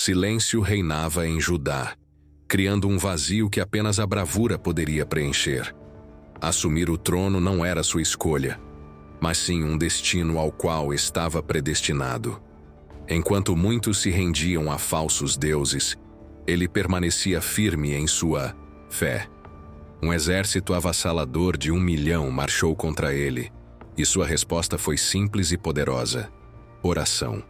Silêncio reinava em Judá, criando um vazio que apenas a bravura poderia preencher. Assumir o trono não era sua escolha, mas sim um destino ao qual estava predestinado. Enquanto muitos se rendiam a falsos deuses, ele permanecia firme em sua fé. Um exército avassalador de 1 milhão marchou contra ele, e sua resposta foi simples e poderosa: oração.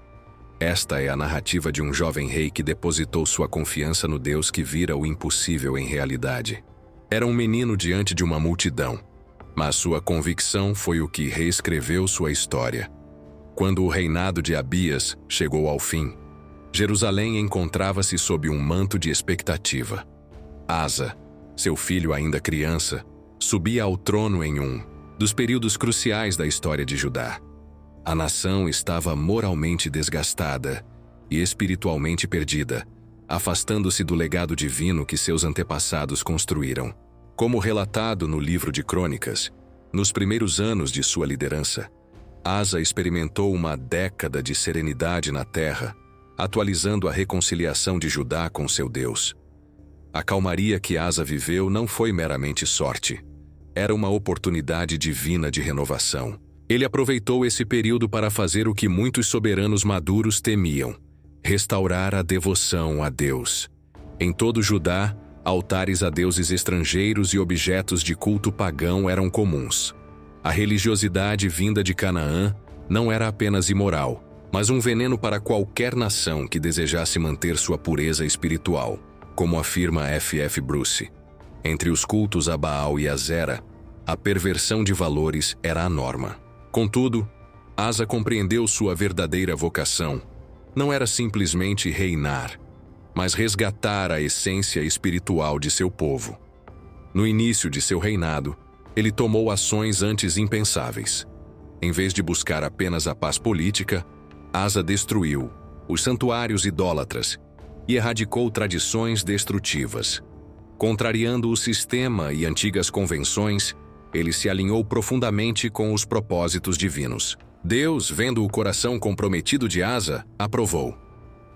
Esta é a narrativa de um jovem rei que depositou sua confiança no Deus que vira o impossível em realidade. Era um menino diante de uma multidão, mas sua convicção foi o que reescreveu sua história. Quando o reinado de Abias chegou ao fim, Jerusalém encontrava-se sob um manto de expectativa. Asa, seu filho ainda criança, subia ao trono em um dos períodos cruciais da história de Judá. A nação estava moralmente desgastada e espiritualmente perdida, afastando-se do legado divino que seus antepassados construíram. Como relatado no livro de Crônicas, nos primeiros anos de sua liderança, Asa experimentou uma década de serenidade na terra, atualizando a reconciliação de Judá com seu Deus. A calmaria que Asa viveu não foi meramente sorte. Era uma oportunidade divina de renovação. Ele aproveitou esse período para fazer o que muitos soberanos maduros temiam: restaurar a devoção a Deus. Em todo Judá, altares a deuses estrangeiros e objetos de culto pagão eram comuns. A religiosidade vinda de Canaã não era apenas imoral, mas um veneno para qualquer nação que desejasse manter sua pureza espiritual, como afirma F.F. Bruce. Entre os cultos a Baal e a Zera, a perversão de valores era a norma. Contudo, Asa compreendeu sua verdadeira vocação. Não era simplesmente reinar, mas resgatar a essência espiritual de seu povo. No início de seu reinado, ele tomou ações antes impensáveis. Em vez de buscar apenas a paz política, Asa destruiu os santuários idólatras e erradicou tradições destrutivas. Contrariando o sistema e antigas convenções, ele se alinhou profundamente com os propósitos divinos. Deus, vendo o coração comprometido de Asa, aprovou.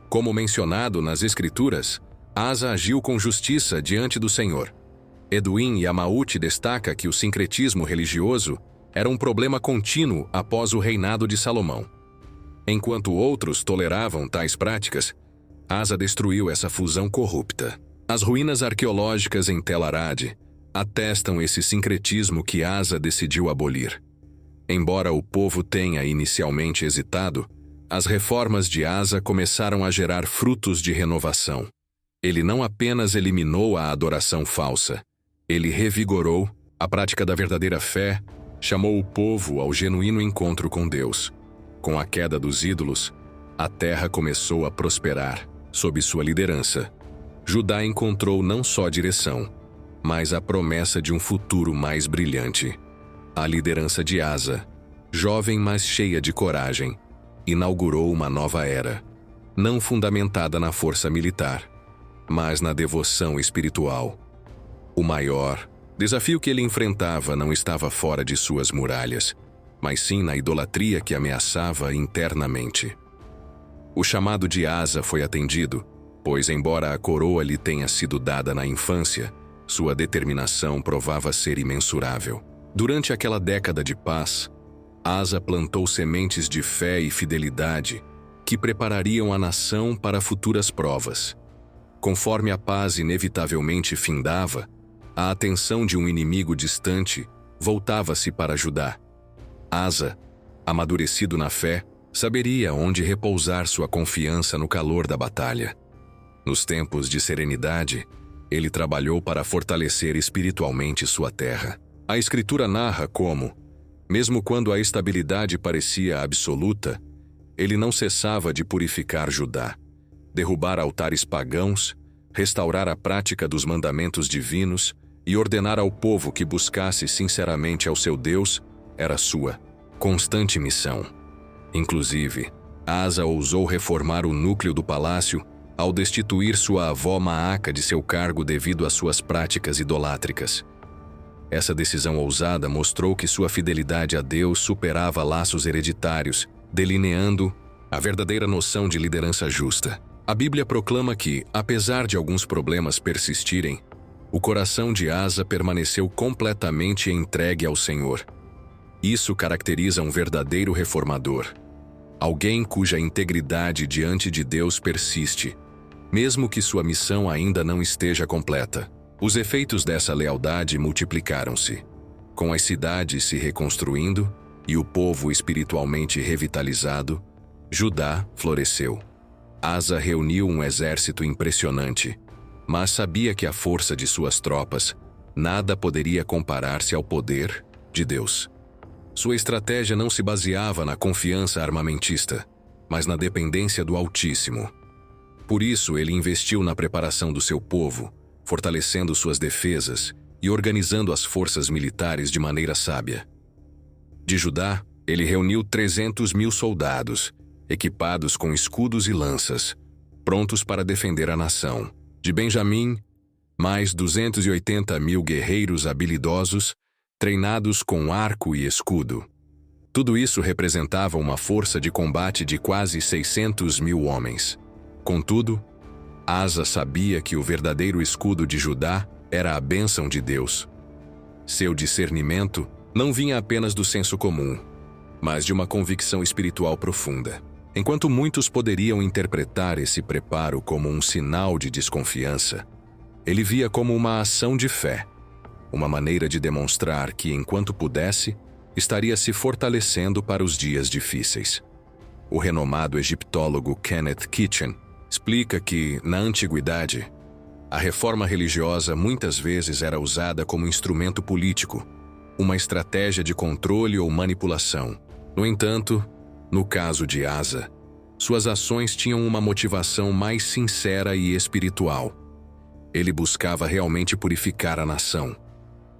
Como mencionado nas Escrituras, Asa agiu com justiça diante do Senhor. Edwin Yamaute destaca que o sincretismo religioso era um problema contínuo após o reinado de Salomão. Enquanto outros toleravam tais práticas, Asa destruiu essa fusão corrupta. As ruínas arqueológicas em Tel Arad atestam esse sincretismo que Asa decidiu abolir. Embora o povo tenha inicialmente hesitado, as reformas de Asa começaram a gerar frutos de renovação. Ele não apenas eliminou a adoração falsa, ele revigorou a prática da verdadeira fé, chamou o povo ao genuíno encontro com Deus. Com a queda dos ídolos, a terra começou a prosperar sob sua liderança. Judá encontrou não só direção, mas a promessa de um futuro mais brilhante. A liderança de Asa, jovem mas cheia de coragem, inaugurou uma nova era, não fundamentada na força militar, mas na devoção espiritual. O maior desafio que ele enfrentava não estava fora de suas muralhas, mas sim na idolatria que ameaçava internamente. O chamado de Asa foi atendido, pois embora a coroa lhe tenha sido dada na infância, sua determinação provava ser imensurável. Durante aquela década de paz, Asa plantou sementes de fé e fidelidade que preparariam a nação para futuras provas. Conforme a paz inevitavelmente findava, a atenção de um inimigo distante voltava-se para Judá. Asa, amadurecido na fé, saberia onde repousar sua confiança no calor da batalha. Nos tempos de serenidade, ele trabalhou para fortalecer espiritualmente sua terra. A Escritura narra como, mesmo quando a estabilidade parecia absoluta, ele não cessava de purificar Judá, derrubar altares pagãos, restaurar a prática dos mandamentos divinos e ordenar ao povo que buscasse sinceramente ao seu Deus era sua constante missão. Inclusive, Asa ousou reformar o núcleo do palácio ao destituir sua avó Maaca de seu cargo devido às suas práticas idolátricas. Essa decisão ousada mostrou que sua fidelidade a Deus superava laços hereditários, delineando a verdadeira noção de liderança justa. A Bíblia proclama que, apesar de alguns problemas persistirem, o coração de Asa permaneceu completamente entregue ao Senhor. Isso caracteriza um verdadeiro reformador. Alguém cuja integridade diante de Deus persiste, mesmo que sua missão ainda não esteja completa. Os efeitos dessa lealdade multiplicaram-se, com as cidades se reconstruindo e o povo espiritualmente revitalizado. Judá floresceu. Asa reuniu um exército impressionante, mas sabia que a força de suas tropas nada poderia comparar-se ao poder de Deus. Sua estratégia não se baseava na confiança armamentista, mas na dependência do Altíssimo. Por isso, ele investiu na preparação do seu povo, fortalecendo suas defesas e organizando as forças militares de maneira sábia. De Judá, ele reuniu 300.000 soldados, equipados com escudos e lanças, prontos para defender a nação. De Benjamim, mais 280.000 guerreiros habilidosos, treinados com arco e escudo. Tudo isso representava uma força de combate de quase 600.000 homens. Contudo, Asa sabia que o verdadeiro escudo de Judá era a bênção de Deus. Seu discernimento não vinha apenas do senso comum, mas de uma convicção espiritual profunda. Enquanto muitos poderiam interpretar esse preparo como um sinal de desconfiança, ele via como uma ação de fé, uma maneira de demonstrar que, enquanto pudesse, estaria se fortalecendo para os dias difíceis. O renomado egiptólogo Kenneth Kitchen explica que, na antiguidade, a reforma religiosa muitas vezes era usada como instrumento político, uma estratégia de controle ou manipulação. No entanto, no caso de Asa, suas ações tinham uma motivação mais sincera e espiritual. Ele buscava realmente purificar a nação.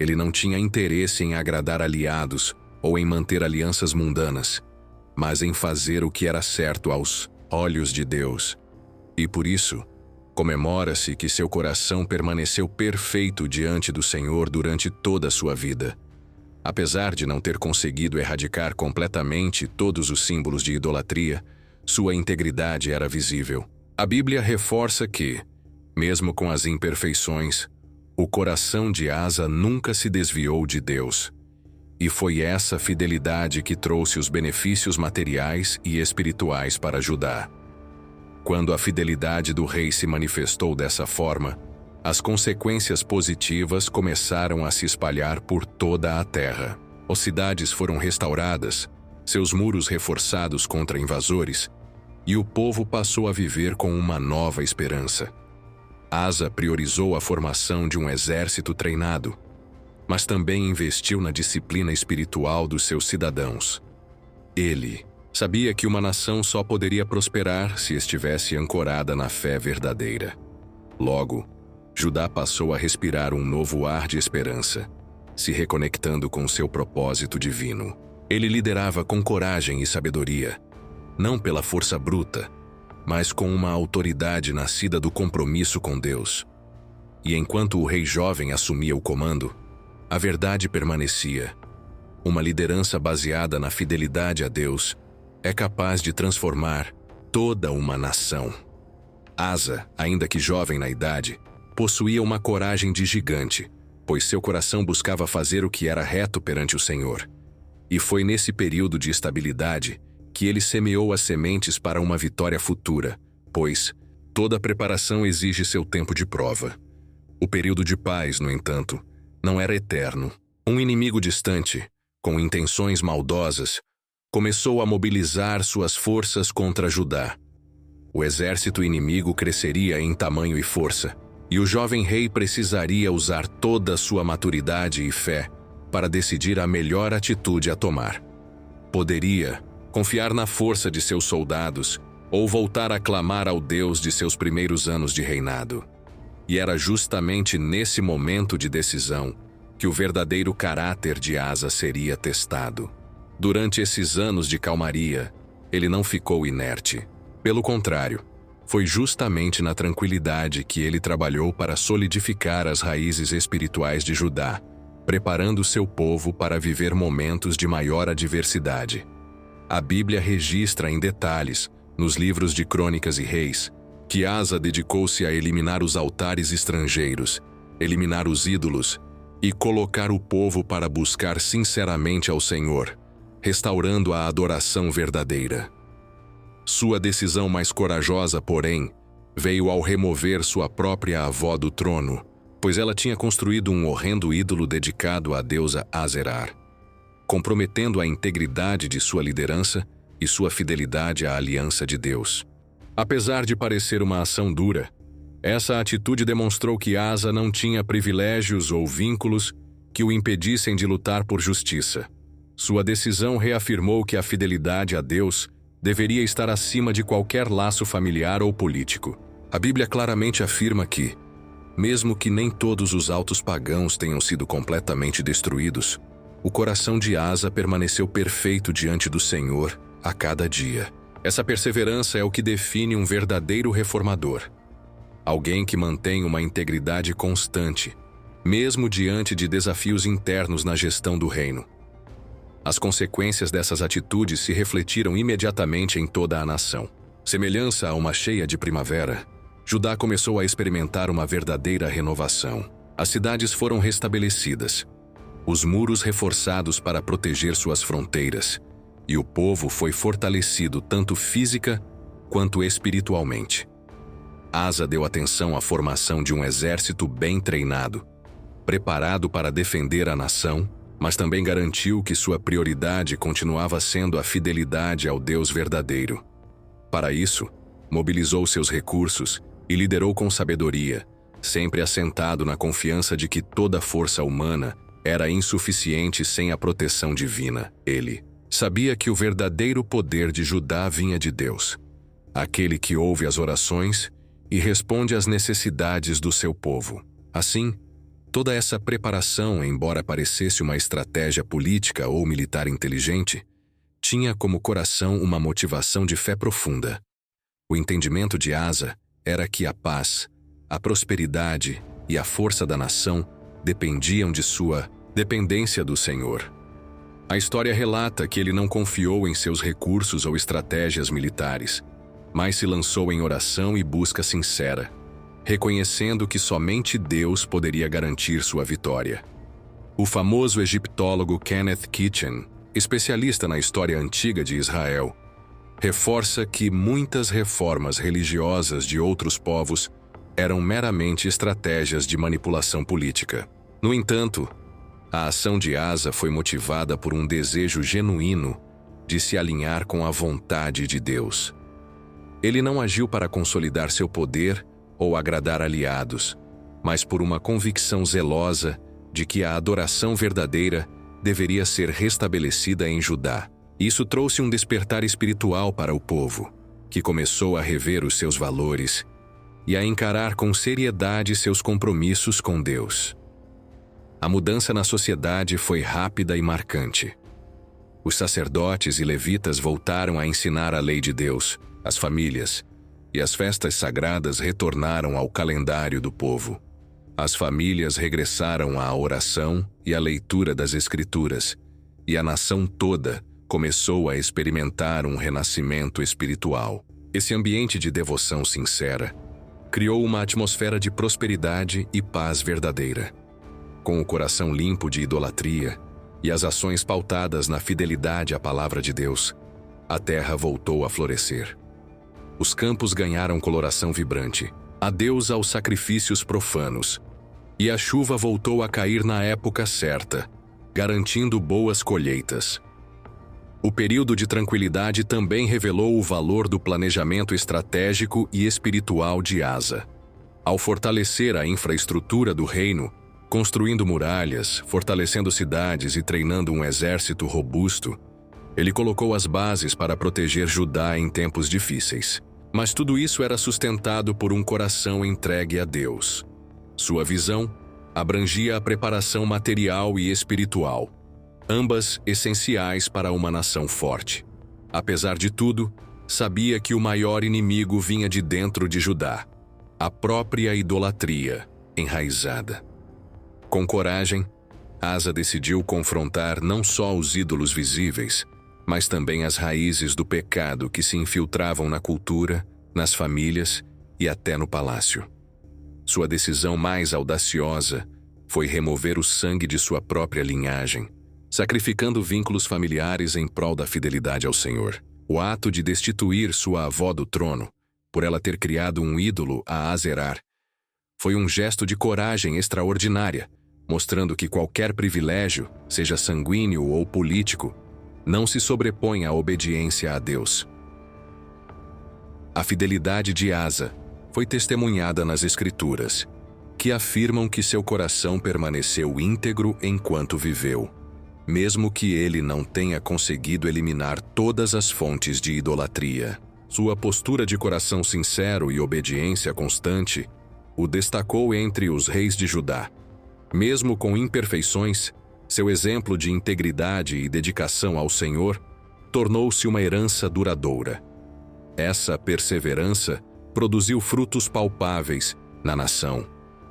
Ele não tinha interesse em agradar aliados ou em manter alianças mundanas, mas em fazer o que era certo aos olhos de Deus. E por isso, comemora-se que seu coração permaneceu perfeito diante do Senhor durante toda a sua vida. Apesar de não ter conseguido erradicar completamente todos os símbolos de idolatria, sua integridade era visível. A Bíblia reforça que, mesmo com as imperfeições, o coração de Asa nunca se desviou de Deus. E foi essa fidelidade que trouxe os benefícios materiais e espirituais para Judá. Quando a fidelidade do rei se manifestou dessa forma, as consequências positivas começaram a se espalhar por toda a terra. As cidades foram restauradas, seus muros reforçados contra invasores, e o povo passou a viver com uma nova esperança. Asa priorizou a formação de um exército treinado, mas também investiu na disciplina espiritual dos seus cidadãos. Ele sabia que uma nação só poderia prosperar se estivesse ancorada na fé verdadeira. Logo, Judá passou a respirar um novo ar de esperança, se reconectando com seu propósito divino. Ele liderava com coragem e sabedoria, não pela força bruta, mas com uma autoridade nascida do compromisso com Deus. E enquanto o rei jovem assumia o comando, a verdade permanecia. Uma liderança baseada na fidelidade a Deus é capaz de transformar toda uma nação. Asa, ainda que jovem na idade, possuía uma coragem de gigante, pois seu coração buscava fazer o que era reto perante o Senhor. E foi nesse período de estabilidade que ele semeou as sementes para uma vitória futura, pois toda preparação exige seu tempo de prova. O período de paz, no entanto, não era eterno. Um inimigo distante, com intenções maldosas, começou a mobilizar suas forças contra Judá. O exército inimigo cresceria em tamanho e força, e o jovem rei precisaria usar toda a sua maturidade e fé para decidir a melhor atitude a tomar. Poderia confiar na força de seus soldados ou voltar a clamar ao Deus de seus primeiros anos de reinado. E era justamente nesse momento de decisão que o verdadeiro caráter de Asa seria testado. Durante esses anos de calmaria, ele não ficou inerte. Pelo contrário, foi justamente na tranquilidade que ele trabalhou para solidificar as raízes espirituais de Judá, preparando seu povo para viver momentos de maior adversidade. A Bíblia registra em detalhes, nos livros de Crônicas e Reis, que Asa dedicou-se a eliminar os altares estrangeiros, eliminar os ídolos e colocar o povo para buscar sinceramente ao Senhor, restaurando a adoração verdadeira. Sua decisão mais corajosa, porém, veio ao remover sua própria avó do trono, pois ela tinha construído um horrendo ídolo dedicado à deusa Azerar, comprometendo a integridade de sua liderança e sua fidelidade à aliança de Deus. Apesar de parecer uma ação dura, essa atitude demonstrou que Asa não tinha privilégios ou vínculos que o impedissem de lutar por justiça. Sua decisão reafirmou que a fidelidade a Deus deveria estar acima de qualquer laço familiar ou político. A Bíblia claramente afirma que, mesmo que nem todos os altos pagãos tenham sido completamente destruídos, o coração de Asa permaneceu perfeito diante do Senhor a cada dia. Essa perseverança é o que define um verdadeiro reformador. Alguém que mantém uma integridade constante, mesmo diante de desafios internos na gestão do reino. As consequências dessas atitudes se refletiram imediatamente em toda a nação. Semelhança a uma cheia de primavera, Judá começou a experimentar uma verdadeira renovação. As cidades foram restabelecidas, os muros reforçados para proteger suas fronteiras, e o povo foi fortalecido tanto física quanto espiritualmente. Asa deu atenção à formação de um exército bem treinado, preparado para defender a nação, mas também garantiu que sua prioridade continuava sendo a fidelidade ao Deus verdadeiro. Para isso, mobilizou seus recursos e liderou com sabedoria, sempre assentado na confiança de que toda força humana era insuficiente sem a proteção divina. Ele sabia que o verdadeiro poder de Judá vinha de Deus, aquele que ouve as orações e responde às necessidades do seu povo. Assim, toda essa preparação, embora parecesse uma estratégia política ou militar inteligente, tinha como coração uma motivação de fé profunda. O entendimento de Asa era que a paz, a prosperidade e a força da nação dependiam de sua dependência do Senhor. A história relata que ele não confiou em seus recursos ou estratégias militares, mas se lançou em oração e busca sincera, reconhecendo que somente Deus poderia garantir sua vitória. O famoso egiptólogo Kenneth Kitchen, especialista na história antiga de Israel, reforça que muitas reformas religiosas de outros povos eram meramente estratégias de manipulação política. No entanto, a ação de Asa foi motivada por um desejo genuíno de se alinhar com a vontade de Deus. Ele não agiu para consolidar seu poder ou agradar aliados, mas por uma convicção zelosa de que a adoração verdadeira deveria ser restabelecida em Judá. Isso trouxe um despertar espiritual para o povo, que começou a rever os seus valores e a encarar com seriedade seus compromissos com Deus. A mudança na sociedade foi rápida e marcante. Os sacerdotes e levitas voltaram a ensinar a lei de Deus, as famílias, e as festas sagradas retornaram ao calendário do povo. As famílias regressaram à oração e à leitura das Escrituras, e a nação toda começou a experimentar um renascimento espiritual. Esse ambiente de devoção sincera criou uma atmosfera de prosperidade e paz verdadeira. Com o coração limpo de idolatria e as ações pautadas na fidelidade à palavra de Deus, a terra voltou a florescer. Os campos ganharam coloração vibrante, adeus aos sacrifícios profanos, e a chuva voltou a cair na época certa, garantindo boas colheitas. O período de tranquilidade também revelou o valor do planejamento estratégico e espiritual de Asa. Ao fortalecer a infraestrutura do reino, construindo muralhas, fortalecendo cidades e treinando um exército robusto, ele colocou as bases para proteger Judá em tempos difíceis. Mas tudo isso era sustentado por um coração entregue a Deus. Sua visão abrangia a preparação material e espiritual, ambas essenciais para uma nação forte. Apesar de tudo, sabia que o maior inimigo vinha de dentro de Judá, a própria idolatria enraizada. Com coragem, Asa decidiu confrontar não só os ídolos visíveis, mas também as raízes do pecado que se infiltravam na cultura, nas famílias e até no palácio. Sua decisão mais audaciosa foi remover o sangue de sua própria linhagem, sacrificando vínculos familiares em prol da fidelidade ao Senhor. O ato de destituir sua avó do trono, por ela ter criado um ídolo a Azerar, foi um gesto de coragem extraordinária, mostrando que qualquer privilégio, seja sanguíneo ou político, não se sobrepõe à obediência a Deus. A fidelidade de Asa foi testemunhada nas Escrituras, que afirmam que seu coração permaneceu íntegro enquanto viveu, mesmo que ele não tenha conseguido eliminar todas as fontes de idolatria. Sua postura de coração sincero e obediência constante o destacou entre os reis de Judá. Mesmo com imperfeições, seu exemplo de integridade e dedicação ao Senhor tornou-se uma herança duradoura. Essa perseverança produziu frutos palpáveis na nação,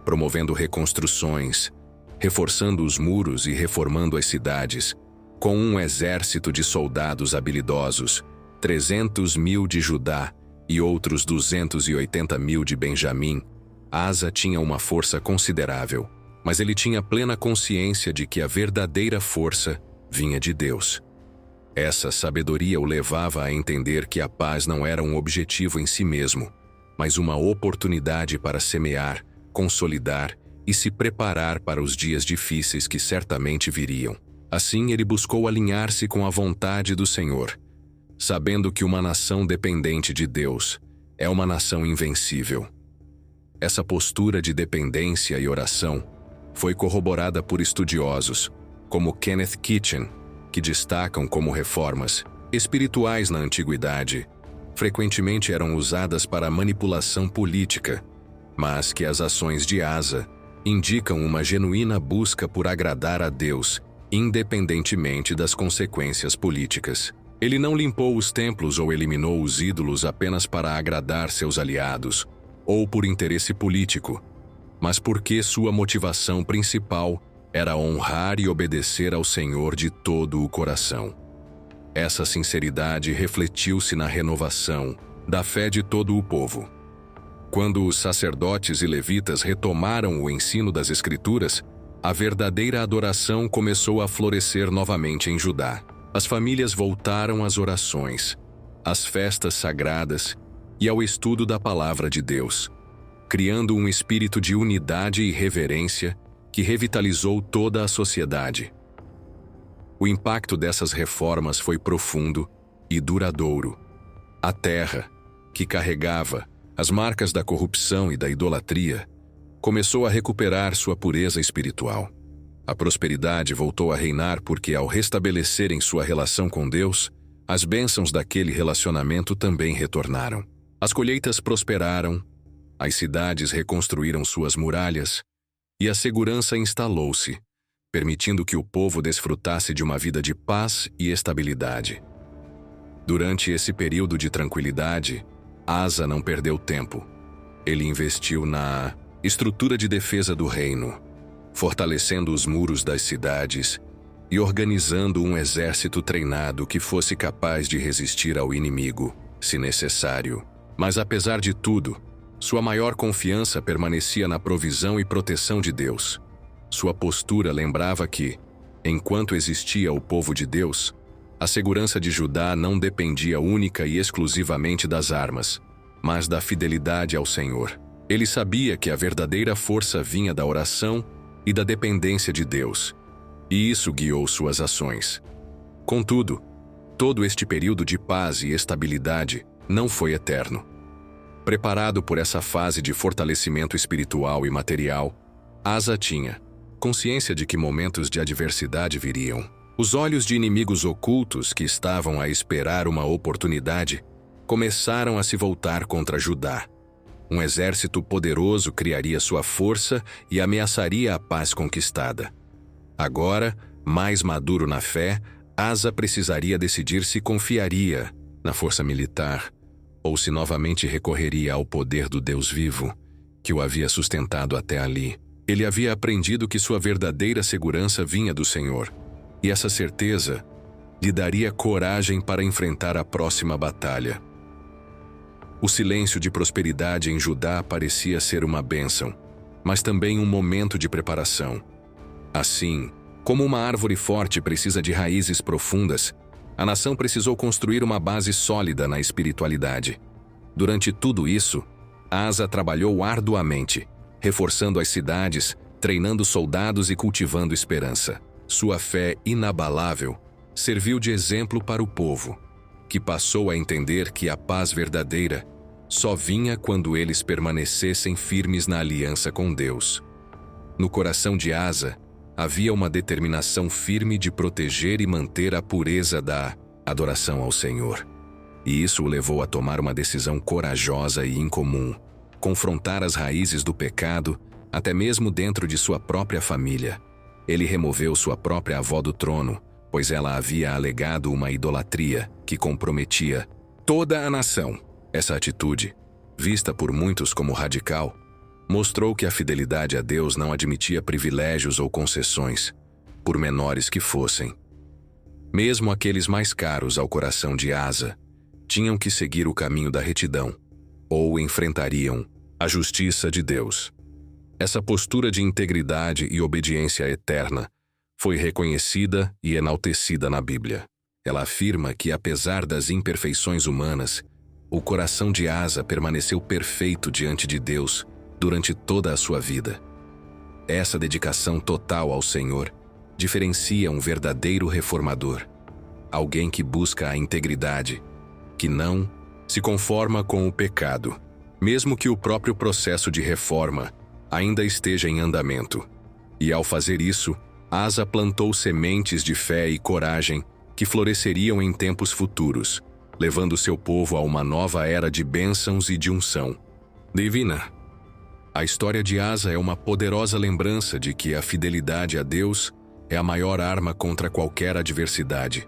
promovendo reconstruções, reforçando os muros e reformando as cidades, com um exército de soldados habilidosos, 300.000 de Judá e outros 280.000 de Benjamim. Asa tinha uma força considerável, mas ele tinha plena consciência de que a verdadeira força vinha de Deus. Essa sabedoria o levava a entender que a paz não era um objetivo em si mesmo, mas uma oportunidade para semear, consolidar e se preparar para os dias difíceis que certamente viriam. Assim, ele buscou alinhar-se com a vontade do Senhor, sabendo que uma nação dependente de Deus é uma nação invencível. Essa postura de dependência e oração foi corroborada por estudiosos, como Kenneth Kitchen, que destacam como reformas espirituais na antiguidade frequentemente eram usadas para manipulação política, mas que as ações de Asa indicam uma genuína busca por agradar a Deus, independentemente das consequências políticas. Ele não limpou os templos ou eliminou os ídolos apenas para agradar seus aliados, ou por interesse político, mas porque sua motivação principal era honrar e obedecer ao Senhor de todo o coração. Essa sinceridade refletiu-se na renovação da fé de todo o povo. Quando os sacerdotes e levitas retomaram o ensino das Escrituras, a verdadeira adoração começou a florescer novamente em Judá. As famílias voltaram às orações, às festas sagradas e ao estudo da palavra de Deus, criando um espírito de unidade e reverência que revitalizou toda a sociedade. O impacto dessas reformas foi profundo e duradouro. A terra, que carregava as marcas da corrupção e da idolatria, começou a recuperar sua pureza espiritual. A prosperidade voltou a reinar porque, ao restabelecerem sua relação com Deus, as bênçãos daquele relacionamento também retornaram. As colheitas prosperaram, as cidades reconstruíram suas muralhas e a segurança instalou-se, permitindo que o povo desfrutasse de uma vida de paz e estabilidade. Durante esse período de tranquilidade, Asa não perdeu tempo. Ele investiu na estrutura de defesa do reino, fortalecendo os muros das cidades e organizando um exército treinado que fosse capaz de resistir ao inimigo, se necessário. Mas apesar de tudo, sua maior confiança permanecia na provisão e proteção de Deus. Sua postura lembrava que, enquanto existia o povo de Deus, a segurança de Judá não dependia única e exclusivamente das armas, mas da fidelidade ao Senhor. Ele sabia que a verdadeira força vinha da oração e da dependência de Deus, e isso guiou suas ações. Contudo, todo este período de paz e estabilidade não foi eterno. Preparado por essa fase de fortalecimento espiritual e material, Asa tinha consciência de que momentos de adversidade viriam. Os olhos de inimigos ocultos que estavam a esperar uma oportunidade começaram a se voltar contra Judá. Um exército poderoso criaria sua força e ameaçaria a paz conquistada. Agora, mais maduro na fé, Asa precisaria decidir se confiaria na força militar ou se novamente recorreria ao poder do Deus vivo, que o havia sustentado até ali. Ele havia aprendido que sua verdadeira segurança vinha do Senhor, e essa certeza lhe daria coragem para enfrentar a próxima batalha. O silêncio de prosperidade em Judá parecia ser uma bênção, mas também um momento de preparação. Assim, como uma árvore forte precisa de raízes profundas, a nação precisou construir uma base sólida na espiritualidade. Durante tudo isso, Asa trabalhou arduamente, reforçando as cidades, treinando soldados e cultivando esperança. Sua fé inabalável serviu de exemplo para o povo, que passou a entender que a paz verdadeira só vinha quando eles permanecessem firmes na aliança com Deus. No coração de Asa, havia uma determinação firme de proteger e manter a pureza da adoração ao Senhor. E isso o levou a tomar uma decisão corajosa e incomum: confrontar as raízes do pecado, até mesmo dentro de sua própria família. Ele removeu sua própria avó do trono, pois ela havia alegado uma idolatria que comprometia toda a nação. Essa atitude, vista por muitos como radical, mostrou que a fidelidade a Deus não admitia privilégios ou concessões, por menores que fossem. Mesmo aqueles mais caros ao coração de Asa tinham que seguir o caminho da retidão, ou enfrentariam a justiça de Deus. Essa postura de integridade e obediência eterna foi reconhecida e enaltecida na Bíblia. Ela afirma que, apesar das imperfeições humanas, o coração de Asa permaneceu perfeito diante de Deus durante toda a sua vida. Essa dedicação total ao Senhor diferencia um verdadeiro reformador, alguém que busca a integridade, que não se conforma com o pecado, mesmo que o próprio processo de reforma ainda esteja em andamento. E ao fazer isso, Asa plantou sementes de fé e coragem que floresceriam em tempos futuros, levando seu povo a uma nova era de bênçãos e de unção divina. A história de Asa é uma poderosa lembrança de que a fidelidade a Deus é a maior arma contra qualquer adversidade.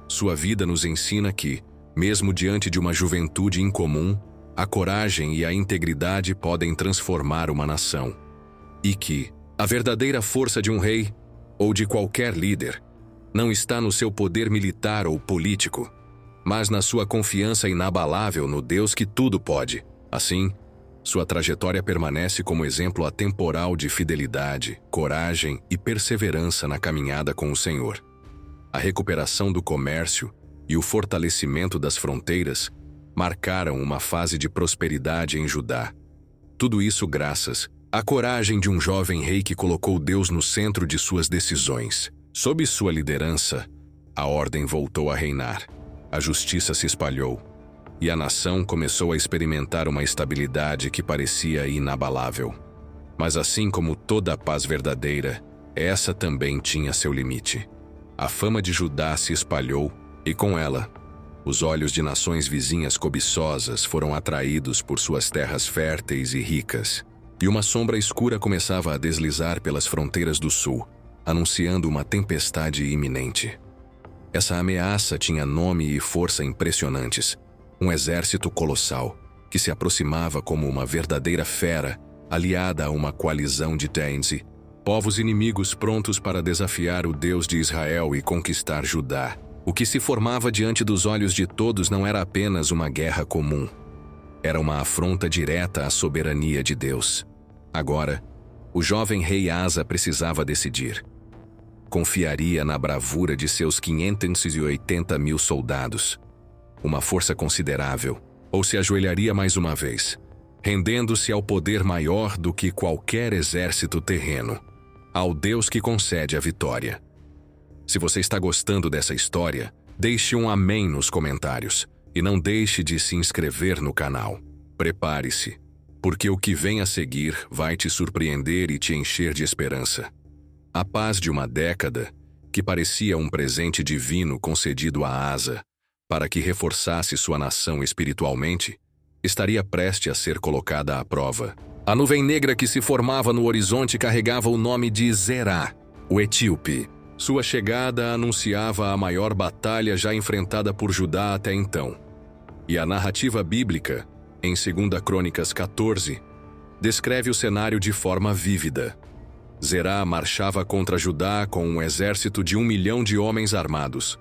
Sua vida nos ensina que, mesmo diante de uma juventude incomum, a coragem e a integridade podem transformar uma nação. E que a verdadeira força de um rei, ou de qualquer líder, não está no seu poder militar ou político, mas na sua confiança inabalável no Deus que tudo pode. Assim, sua trajetória permanece como exemplo atemporal de fidelidade, coragem e perseverança na caminhada com o Senhor. A recuperação do comércio e o fortalecimento das fronteiras marcaram uma fase de prosperidade em Judá. Tudo isso graças à coragem de um jovem rei que colocou Deus no centro de suas decisões. Sob sua liderança, a ordem voltou a reinar, a justiça se espalhou, e a nação começou a experimentar uma estabilidade que parecia inabalável. Mas assim como toda a paz verdadeira, essa também tinha seu limite. A fama de Judá se espalhou, e com ela, os olhos de nações vizinhas cobiçosas foram atraídos por suas terras férteis e ricas, e uma sombra escura começava a deslizar pelas fronteiras do sul, anunciando uma tempestade iminente. Essa ameaça tinha nome e força impressionantes. Um exército colossal, que se aproximava como uma verdadeira fera, aliada a uma coalizão de Tenzi, povos inimigos prontos para desafiar o Deus de Israel e conquistar Judá. O que se formava diante dos olhos de todos não era apenas uma guerra comum. Era uma afronta direta à soberania de Deus. Agora, o jovem rei Asa precisava decidir. Confiaria na bravura de seus 580 mil soldados, uma força considerável, ou se ajoelharia mais uma vez, rendendo-se ao poder maior do que qualquer exército terreno, ao Deus que concede a vitória. Se você está gostando dessa história, deixe um amém nos comentários e não deixe de se inscrever no canal. Prepare-se, porque o que vem a seguir vai te surpreender e te encher de esperança. A paz de uma década, que parecia um presente divino concedido a Asa para que reforçasse sua nação espiritualmente, estaria prestes a ser colocada à prova. A nuvem negra que se formava no horizonte carregava o nome de Zerá, o etíope. Sua chegada anunciava a maior batalha já enfrentada por Judá até então. E a narrativa bíblica, em 2 Crônicas 14, descreve o cenário de forma vívida. Zerá marchava contra Judá com um exército de 1 milhão de homens armados,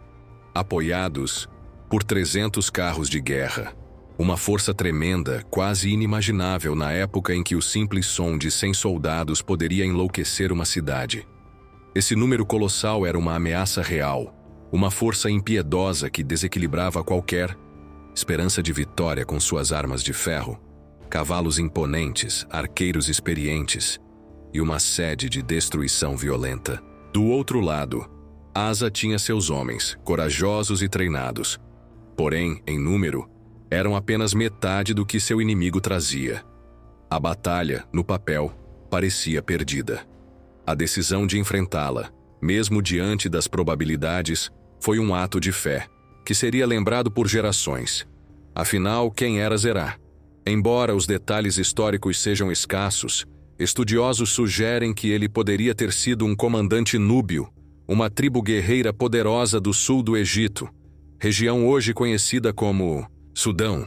apoiados por 300 carros de guerra. Uma força tremenda, quase inimaginável na época em que o simples som de 100 soldados poderia enlouquecer uma cidade. Esse número colossal era uma ameaça real, uma força impiedosa que desequilibrava qualquer esperança de vitória com suas armas de ferro, cavalos imponentes, arqueiros experientes e uma sede de destruição violenta. Do outro lado, Asa tinha seus homens, corajosos e treinados. Porém, em número, eram apenas metade do que seu inimigo trazia. A batalha, no papel, parecia perdida. A decisão de enfrentá-la, mesmo diante das probabilidades, foi um ato de fé, que seria lembrado por gerações. Afinal, quem era Zerá? Embora os detalhes históricos sejam escassos, estudiosos sugerem que ele poderia ter sido um comandante núbio, uma tribo guerreira poderosa do sul do Egito, região hoje conhecida como Sudão.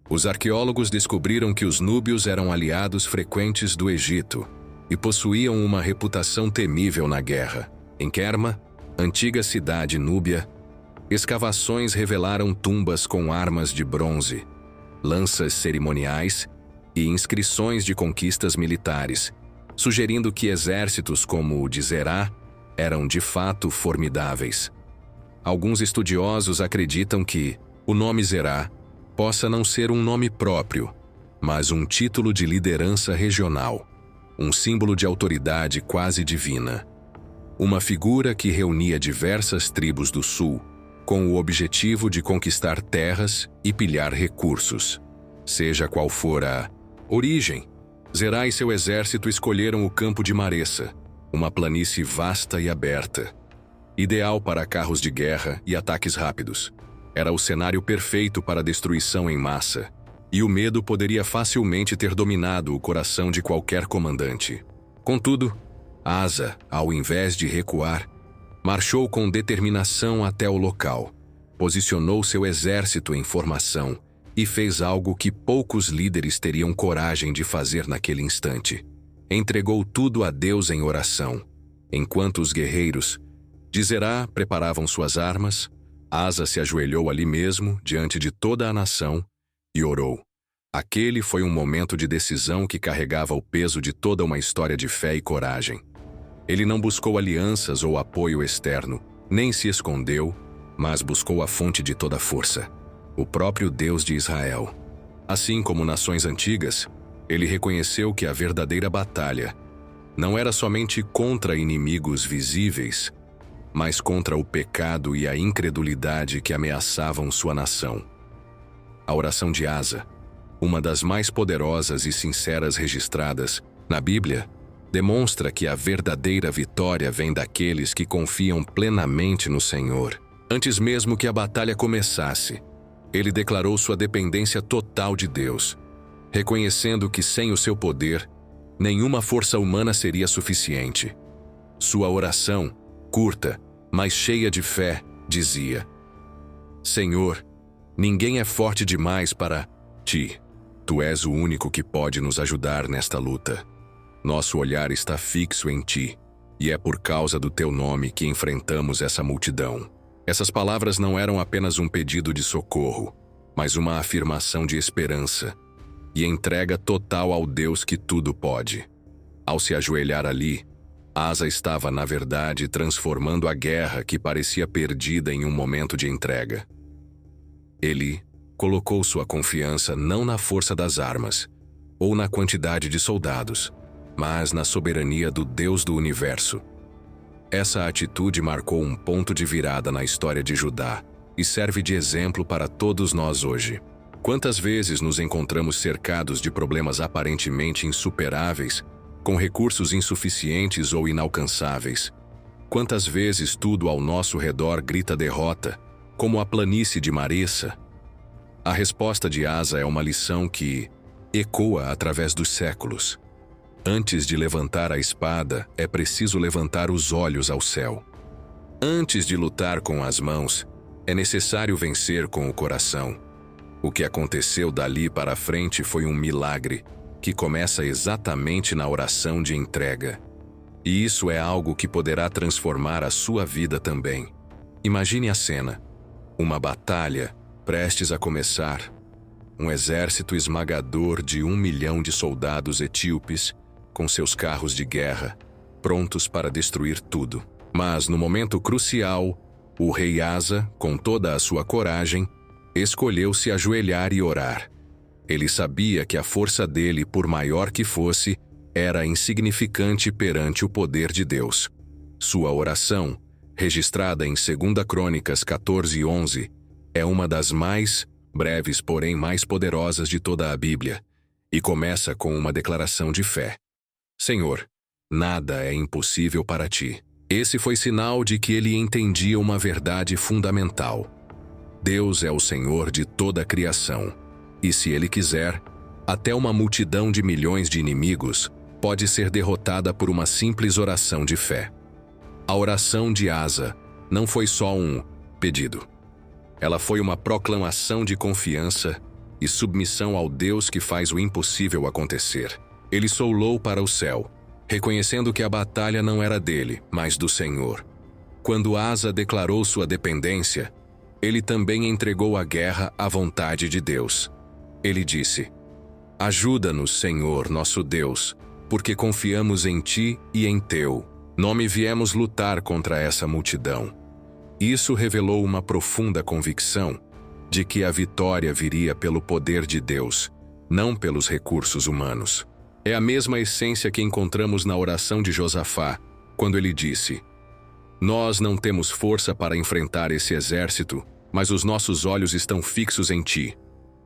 Os arqueólogos descobriram que os núbios eram aliados frequentes do Egito e possuíam uma reputação temível na guerra. Em Kerma, antiga cidade núbia, escavações revelaram tumbas com armas de bronze, lanças cerimoniais e inscrições de conquistas militares, sugerindo que exércitos como o de Zerá eram de fato formidáveis. Alguns estudiosos acreditam que o nome Zerá possa não ser um nome próprio, mas um título de liderança regional, um símbolo de autoridade quase divina. Uma figura que reunia diversas tribos do sul, com o objetivo de conquistar terras e pilhar recursos. Seja qual for a origem, Zerá e seu exército escolheram o campo de Maressa, uma planície vasta e aberta, ideal para carros de guerra e ataques rápidos. Era o cenário perfeito para destruição em massa, e o medo poderia facilmente ter dominado o coração de qualquer comandante. Contudo, Asa, ao invés de recuar, marchou com determinação até o local, posicionou seu exército em formação e fez algo que poucos líderes teriam coragem de fazer naquele instante. Entregou tudo a Deus em oração. Enquanto os guerreiros de Zerá preparavam suas armas, Asa se ajoelhou ali mesmo, diante de toda a nação, e orou. Aquele foi um momento de decisão que carregava o peso de toda uma história de fé e coragem. Ele não buscou alianças ou apoio externo, nem se escondeu, mas buscou a fonte de toda força, o próprio Deus de Israel. Assim como nações antigas, ele reconheceu que a verdadeira batalha não era somente contra inimigos visíveis, mas contra o pecado e a incredulidade que ameaçavam sua nação. A oração de Asa, uma das mais poderosas e sinceras registradas na Bíblia, demonstra que a verdadeira vitória vem daqueles que confiam plenamente no Senhor. Antes mesmo que a batalha começasse, ele declarou sua dependência total de Deus, reconhecendo que sem o seu poder, nenhuma força humana seria suficiente. Sua oração, curta, mas cheia de fé, dizia: Senhor, ninguém é forte demais para ti. Tu és o único que pode nos ajudar nesta luta. Nosso olhar está fixo em ti, e é por causa do teu nome que enfrentamos essa multidão. Essas palavras não eram apenas um pedido de socorro, mas uma afirmação de esperança e entrega total ao Deus que tudo pode. Ao se ajoelhar ali, Asa estava, na verdade, transformando a guerra que parecia perdida em um momento de entrega. Ele colocou sua confiança não na força das armas ou na quantidade de soldados, mas na soberania do Deus do universo. Essa atitude marcou um ponto de virada na história de Judá e serve de exemplo para todos nós hoje. Quantas vezes nos encontramos cercados de problemas aparentemente insuperáveis, com recursos insuficientes ou inalcançáveis? Quantas vezes tudo ao nosso redor grita derrota, como a planície de Maressa? A resposta de Asa é uma lição que ecoa através dos séculos. Antes de levantar a espada, é preciso levantar os olhos ao céu. Antes de lutar com as mãos, é necessário vencer com o coração. O que aconteceu dali para frente foi um milagre, que começa exatamente na oração de entrega. E isso é algo que poderá transformar a sua vida também. Imagine a cena: uma batalha prestes a começar, um exército esmagador de 1 milhão de soldados etíopes, com seus carros de guerra, prontos para destruir tudo. Mas, no momento crucial, o rei Asa, com toda a sua coragem, escolheu se ajoelhar e orar. Ele sabia que a força dele, por maior que fosse, era insignificante perante o poder de Deus. Sua oração, registrada em 2 Crônicas 14:11, é uma das mais breves, porém mais poderosas de toda a Bíblia, e começa com uma declaração de fé. Senhor, nada é impossível para ti. Esse foi sinal de que ele entendia uma verdade fundamental. Deus é o Senhor de toda a criação, e se ele quiser, até uma multidão de milhões de inimigos pode ser derrotada por uma simples oração de fé. A oração de Asa não foi só um pedido. Ela foi uma proclamação de confiança e submissão ao Deus que faz o impossível acontecer. Ele solou para o céu, reconhecendo que a batalha não era dele, mas do Senhor. Quando Asa declarou sua dependência, ele também entregou a guerra à vontade de Deus. Ele disse: Ajuda-nos, Senhor, nosso Deus, porque confiamos em ti e em teu nome viemos lutar contra essa multidão. Isso revelou uma profunda convicção de que a vitória viria pelo poder de Deus, não pelos recursos humanos. É a mesma essência que encontramos na oração de Josafá, quando ele disse: Nós não temos força para enfrentar esse exército, mas os nossos olhos estão fixos em ti.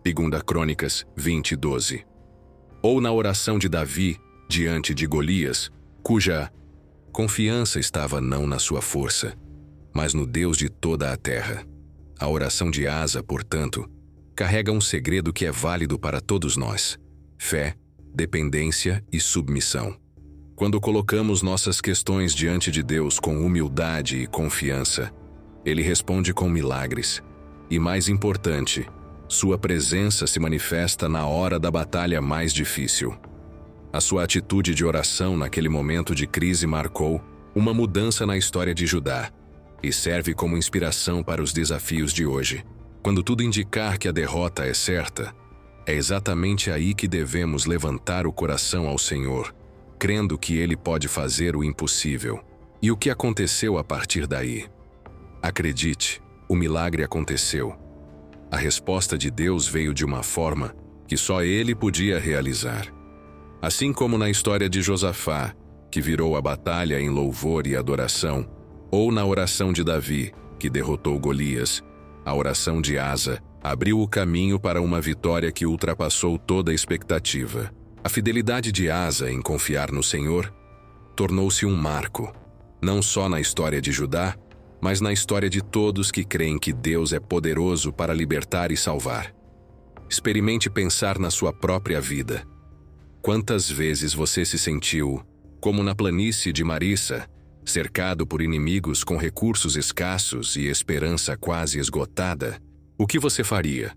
2 Crônicas 20:12. Ou na oração de Davi, diante de Golias, cuja confiança estava não na sua força, mas no Deus de toda a terra. A oração de Asa, portanto, carrega um segredo que é válido para todos nós: fé, dependência e submissão. Quando colocamos nossas questões diante de Deus com humildade e confiança, Ele responde com milagres. E mais importante, sua presença se manifesta na hora da batalha mais difícil. A sua atitude de oração naquele momento de crise marcou uma mudança na história de Judá e serve como inspiração para os desafios de hoje. Quando tudo indicar que a derrota é certa, é exatamente aí que devemos levantar o coração ao Senhor, crendo que Ele pode fazer o impossível. E o que aconteceu a partir daí? Acredite, o milagre aconteceu. A resposta de Deus veio de uma forma que só Ele podia realizar. Assim como na história de Josafá, que virou a batalha em louvor e adoração, ou na oração de Davi, que derrotou Golias, a oração de Asa abriu o caminho para uma vitória que ultrapassou toda a expectativa. A fidelidade de Asa em confiar no Senhor tornou-se um marco, não só na história de Judá, mas na história de todos que creem que Deus é poderoso para libertar e salvar. Experimente pensar na sua própria vida. Quantas vezes você se sentiu, como na planície de Marissa, cercado por inimigos com recursos escassos e esperança quase esgotada? O que você faria?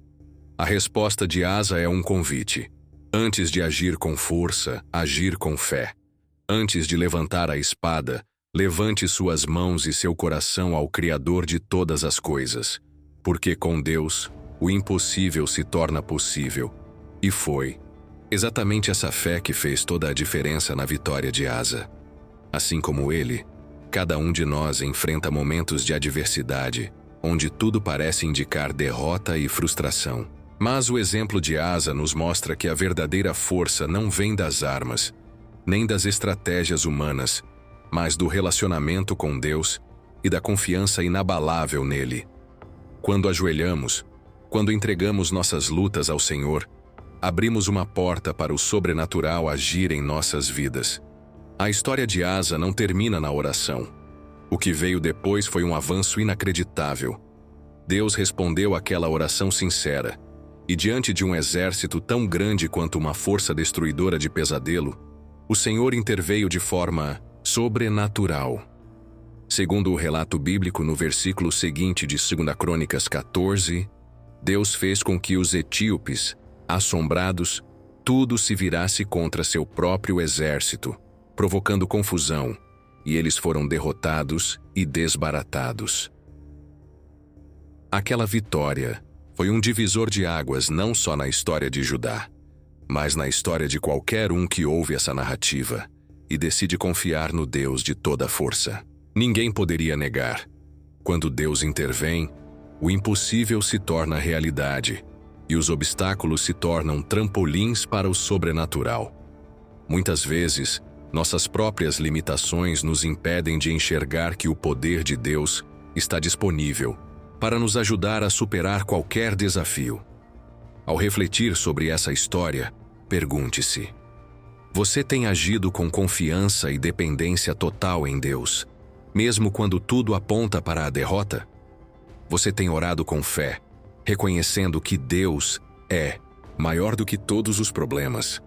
A resposta de Asa é um convite. Antes de agir com força, agir com fé. Antes de levantar a espada, levante suas mãos e seu coração ao Criador de todas as coisas. Porque com Deus, o impossível se torna possível. E foi exatamente essa fé que fez toda a diferença na vitória de Asa. Assim como ele, cada um de nós enfrenta momentos de adversidade, onde tudo parece indicar derrota e frustração. Mas o exemplo de Asa nos mostra que a verdadeira força não vem das armas, nem das estratégias humanas, mas do relacionamento com Deus e da confiança inabalável nele. Quando ajoelhamos, quando entregamos nossas lutas ao Senhor, abrimos uma porta para o sobrenatural agir em nossas vidas. A história de Asa não termina na oração. O que veio depois foi um avanço inacreditável. Deus respondeu àquela oração sincera, e diante de um exército tão grande quanto uma força destruidora de pesadelo, o Senhor interveio de forma sobrenatural. Segundo o relato bíblico no versículo seguinte de 2 Crônicas 14, Deus fez com que os etíopes, assombrados, tudo se virasse contra seu próprio exército, provocando confusão, e eles foram derrotados e desbaratados. Aquela vitória Foi um divisor de águas não só na história de Judá, mas na história de qualquer um que ouve essa narrativa e decide confiar no Deus de toda a força. Ninguém poderia negar. Quando Deus intervém, o impossível se torna realidade e os obstáculos se tornam trampolins para o sobrenatural. Muitas vezes, nossas próprias limitações nos impedem de enxergar que o poder de Deus está disponível para nos ajudar a superar qualquer desafio. Ao refletir sobre essa história, pergunte-se: você tem agido com confiança e dependência total em Deus, mesmo quando tudo aponta para a derrota? Você tem orado com fé, reconhecendo que Deus é maior do que todos os problemas?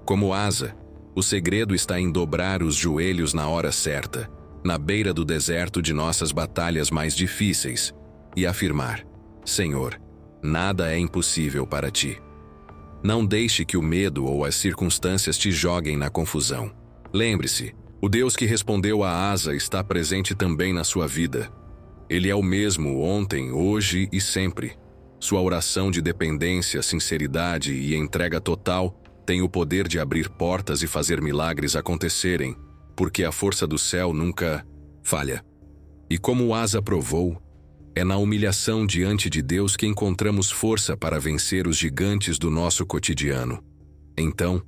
Como Asa, o segredo está em dobrar os joelhos na hora certa, na beira do deserto de nossas batalhas mais difíceis, e afirmar: Senhor, nada é impossível para ti. Não deixe que o medo ou as circunstâncias te joguem na confusão. Lembre-se, o Deus que respondeu a Asa está presente também na sua vida. Ele é o mesmo ontem, hoje e sempre. Sua oração de dependência, sinceridade e entrega total tem o poder de abrir portas e fazer milagres acontecerem, porque a força do céu nunca falha. E como Asa provou, é na humilhação diante de Deus que encontramos força para vencer os gigantes do nosso cotidiano. Então,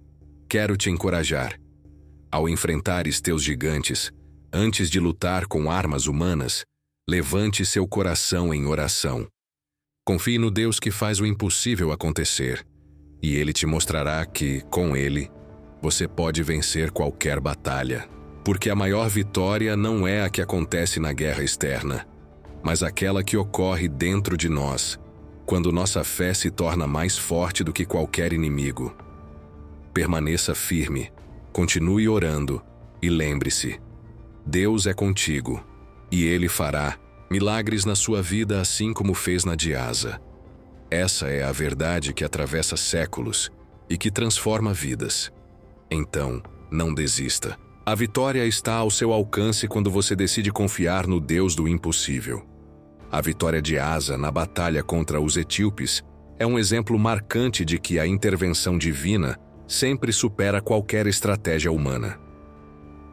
quero te encorajar. Ao enfrentares teus gigantes, antes de lutar com armas humanas, levante seu coração em oração. Confie no Deus que faz o impossível acontecer, e Ele te mostrará que, com Ele, você pode vencer qualquer batalha. Porque a maior vitória não é a que acontece na guerra externa, mas aquela que ocorre dentro de nós, quando nossa fé se torna mais forte do que qualquer inimigo. Permaneça firme, continue orando e lembre-se: Deus é contigo, e Ele fará milagres na sua vida assim como fez na de Asa. Essa é a verdade que atravessa séculos e que transforma vidas. Então, não desista. A vitória está ao seu alcance quando você decide confiar no Deus do impossível. A vitória de Asa na batalha contra os etíopes é um exemplo marcante de que a intervenção divina sempre supera qualquer estratégia humana.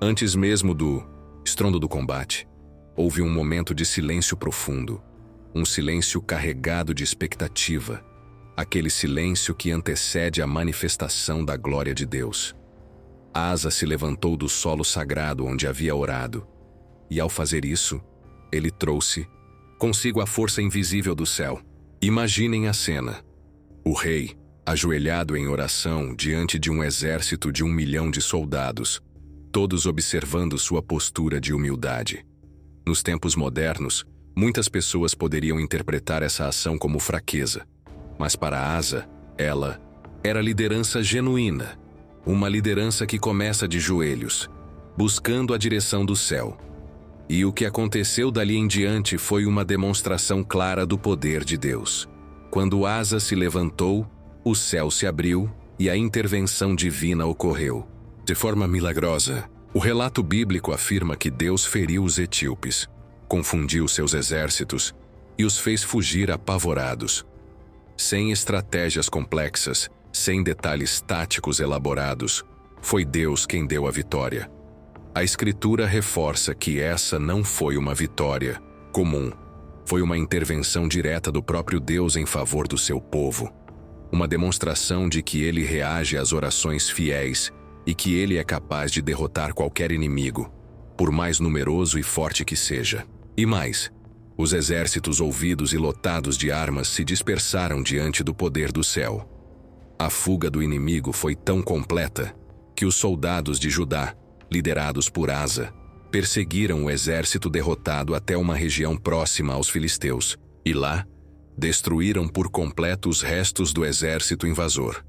Antes mesmo do estrondo do combate, houve um momento de silêncio profundo, um silêncio carregado de expectativa, aquele silêncio que antecede a manifestação da glória de Deus. Asa se levantou do solo sagrado onde havia orado, e ao fazer isso, ele trouxe consigo a força invisível do céu. Imaginem a cena. O rei, ajoelhado em oração diante de um exército de 1 milhão de soldados, todos observando sua postura de humildade. Nos tempos modernos, muitas pessoas poderiam interpretar essa ação como fraqueza, mas para Asa, ela era liderança genuína. Uma liderança que começa de joelhos, buscando a direção do céu. E o que aconteceu dali em diante foi uma demonstração clara do poder de Deus. Quando Asa se levantou, o céu se abriu e a intervenção divina ocorreu. De forma milagrosa, o relato bíblico afirma que Deus feriu os etíopes, confundiu seus exércitos e os fez fugir apavorados. Sem estratégias complexas, sem detalhes táticos elaborados, foi Deus quem deu a vitória. A Escritura reforça que essa não foi uma vitória comum, foi uma intervenção direta do próprio Deus em favor do seu povo. Uma demonstração de que Ele reage às orações fiéis e que Ele é capaz de derrotar qualquer inimigo, por mais numeroso e forte que seja. E mais, os exércitos ouvidos e lotados de armas se dispersaram diante do poder do céu. A fuga do inimigo foi tão completa que os soldados de Judá, liderados por Asa, perseguiram o exército derrotado até uma região próxima aos filisteus, e lá, destruíram por completo os restos do exército invasor.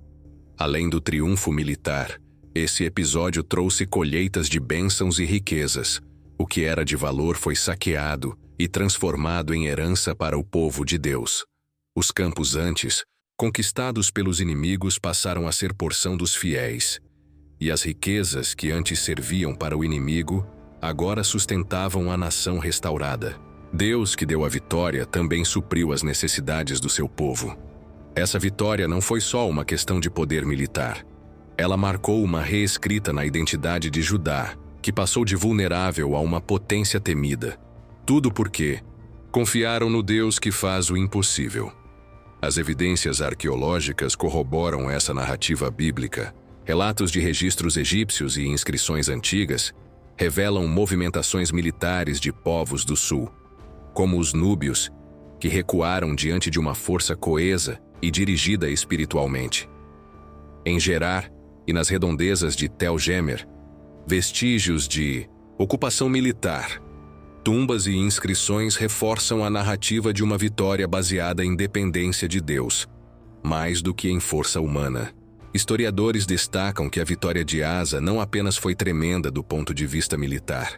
Além do triunfo militar, esse episódio trouxe colheitas de bênçãos e riquezas. O que era de valor foi saqueado e transformado em herança para o povo de Deus. Os campos antes conquistados pelos inimigos passaram a ser porção dos fiéis, e as riquezas que antes serviam para o inimigo agora sustentavam a nação restaurada. Deus, que deu a vitória, também supriu as necessidades do seu povo. Essa vitória não foi só uma questão de poder militar. Ela marcou uma reescrita na identidade de Judá, que passou de vulnerável a uma potência temida. Tudo porque confiaram no Deus que faz o impossível. As evidências arqueológicas corroboram essa narrativa bíblica. Relatos de registros egípcios e inscrições antigas revelam movimentações militares de povos do sul, como os núbios, que recuaram diante de uma força coesa e dirigida espiritualmente. Em Gerar e nas redondezas de Tel Gemer, vestígios de ocupação militar, tumbas e inscrições reforçam a narrativa de uma vitória baseada em dependência de Deus, mais do que em força humana. Historiadores destacam que a vitória de Asa não apenas foi tremenda do ponto de vista militar,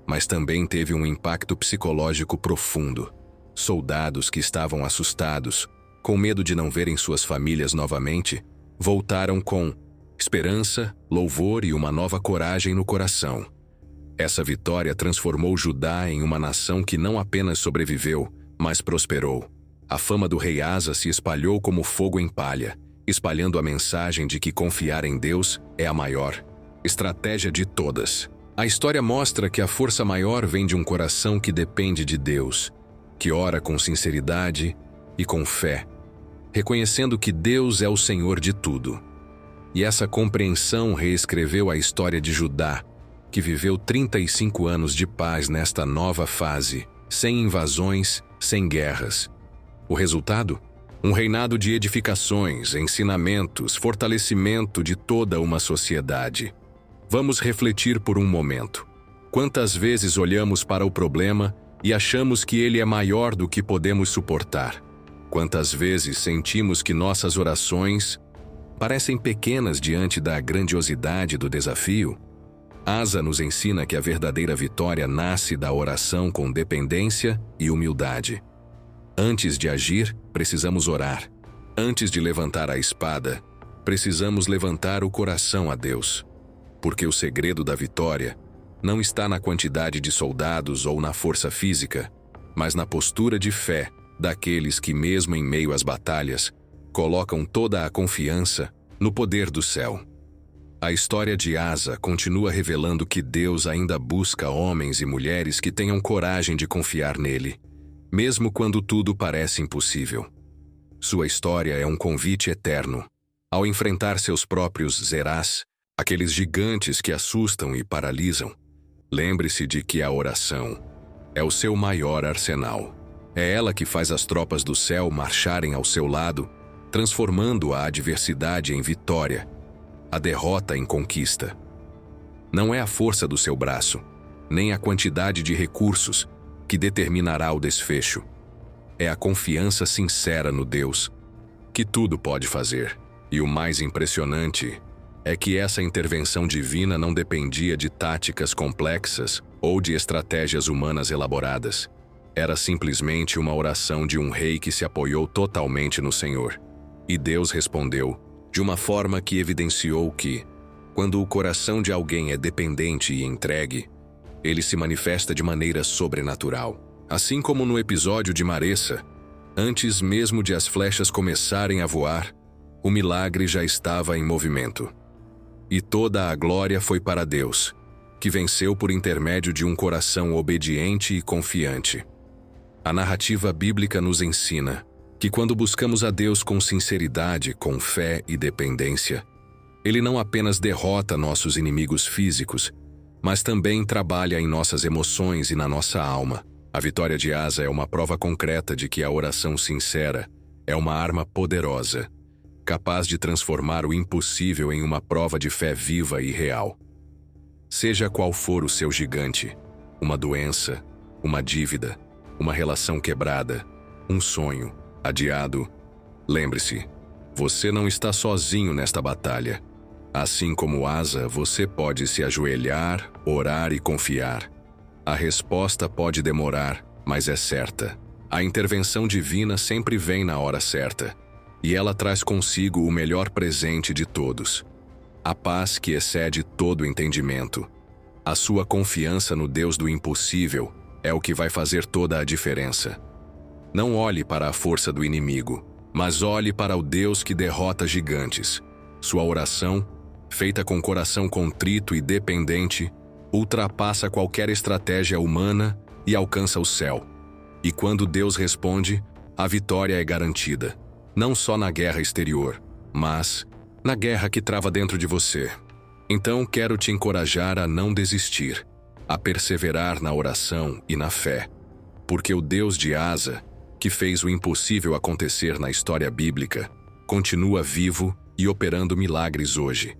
mas também teve um impacto psicológico profundo. Soldados que estavam assustados, com medo de não verem suas famílias novamente, voltaram com esperança, louvor e uma nova coragem no coração. Essa vitória transformou Judá em uma nação que não apenas sobreviveu, mas prosperou. A fama do rei Asa se espalhou como fogo em palha, espalhando a mensagem de que confiar em Deus é a maior estratégia de todas. A história mostra que a força maior vem de um coração que depende de Deus, que ora com sinceridade e com fé, reconhecendo que Deus é o Senhor de tudo. E essa compreensão reescreveu a história de Judá, que viveu 35 anos de paz nesta nova fase, sem invasões, sem guerras. O resultado? Um reinado de edificações, ensinamentos, fortalecimento de toda uma sociedade. Vamos refletir por um momento. Quantas vezes olhamos para o problema e achamos que ele é maior do que podemos suportar? Quantas vezes sentimos que nossas orações parecem pequenas diante da grandiosidade do desafio? Asa nos ensina que a verdadeira vitória nasce da oração com dependência e humildade. Antes de agir, precisamos orar. Antes de levantar a espada, precisamos levantar o coração a Deus. Porque o segredo da vitória não está na quantidade de soldados ou na força física, mas na postura de fé daqueles que, mesmo em meio às batalhas, colocam toda a confiança no poder do céu. A história de Asa continua revelando que Deus ainda busca homens e mulheres que tenham coragem de confiar nele, mesmo quando tudo parece impossível. Sua história é um convite eterno. Ao enfrentar seus próprios Zerás, aqueles gigantes que assustam e paralisam, lembre-se de que a oração é o seu maior arsenal. É ela que faz as tropas do céu marcharem ao seu lado, transformando a adversidade em vitória, a derrota em conquista. Não é a força do seu braço, nem a quantidade de recursos que determinará o desfecho. É a confiança sincera no Deus, que tudo pode fazer. E o mais impressionante é que essa intervenção divina não dependia de táticas complexas ou de estratégias humanas elaboradas. Era simplesmente uma oração de um rei que se apoiou totalmente no Senhor. E Deus respondeu, de uma forma que evidenciou que, quando o coração de alguém é dependente e entregue, ele se manifesta de maneira sobrenatural. Assim como no episódio de Maressa, antes mesmo de as flechas começarem a voar, o milagre já estava em movimento. E toda a glória foi para Deus, que venceu por intermédio de um coração obediente e confiante. A narrativa bíblica nos ensina que quando buscamos a Deus com sinceridade, com fé e dependência, Ele não apenas derrota nossos inimigos físicos, mas também trabalha em nossas emoções e na nossa alma. A vitória de Asa é uma prova concreta de que a oração sincera é uma arma poderosa, capaz de transformar o impossível em uma prova de fé viva e real. Seja qual for o seu gigante, uma doença, uma dívida, uma relação quebrada, um sonho adiado, lembre-se, você não está sozinho nesta batalha. Assim como Asa, você pode se ajoelhar, orar e confiar. A resposta pode demorar, mas é certa. A intervenção divina sempre vem na hora certa, e ela traz consigo o melhor presente de todos: a paz que excede todo entendimento. A sua confiança no Deus do impossível é o que vai fazer toda a diferença. Não olhe para a força do inimigo, mas olhe para o Deus que derrota gigantes. Sua oração, feita com coração contrito e dependente, ultrapassa qualquer estratégia humana e alcança o céu. E quando Deus responde, a vitória é garantida, não só na guerra exterior, mas na guerra que trava dentro de você. Então quero te encorajar a não desistir, a perseverar na oração e na fé, porque o Deus de Asa, que fez o impossível acontecer na história bíblica, continua vivo e operando milagres hoje.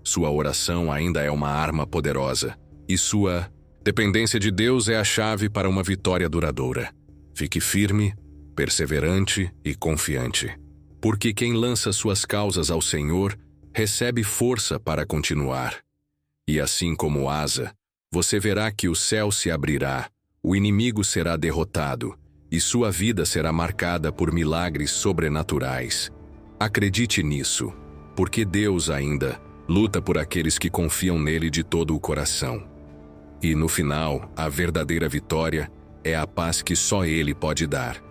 Sua oração ainda é uma arma poderosa, e sua dependência de Deus é a chave para uma vitória duradoura. Fique firme, perseverante e confiante, porque quem lança suas causas ao Senhor recebe força para continuar. E assim como Asa, você verá que o céu se abrirá, o inimigo será derrotado, e sua vida será marcada por milagres sobrenaturais. Acredite nisso, porque Deus ainda luta por aqueles que confiam nele de todo o coração. E no final, a verdadeira vitória é a paz que só Ele pode dar.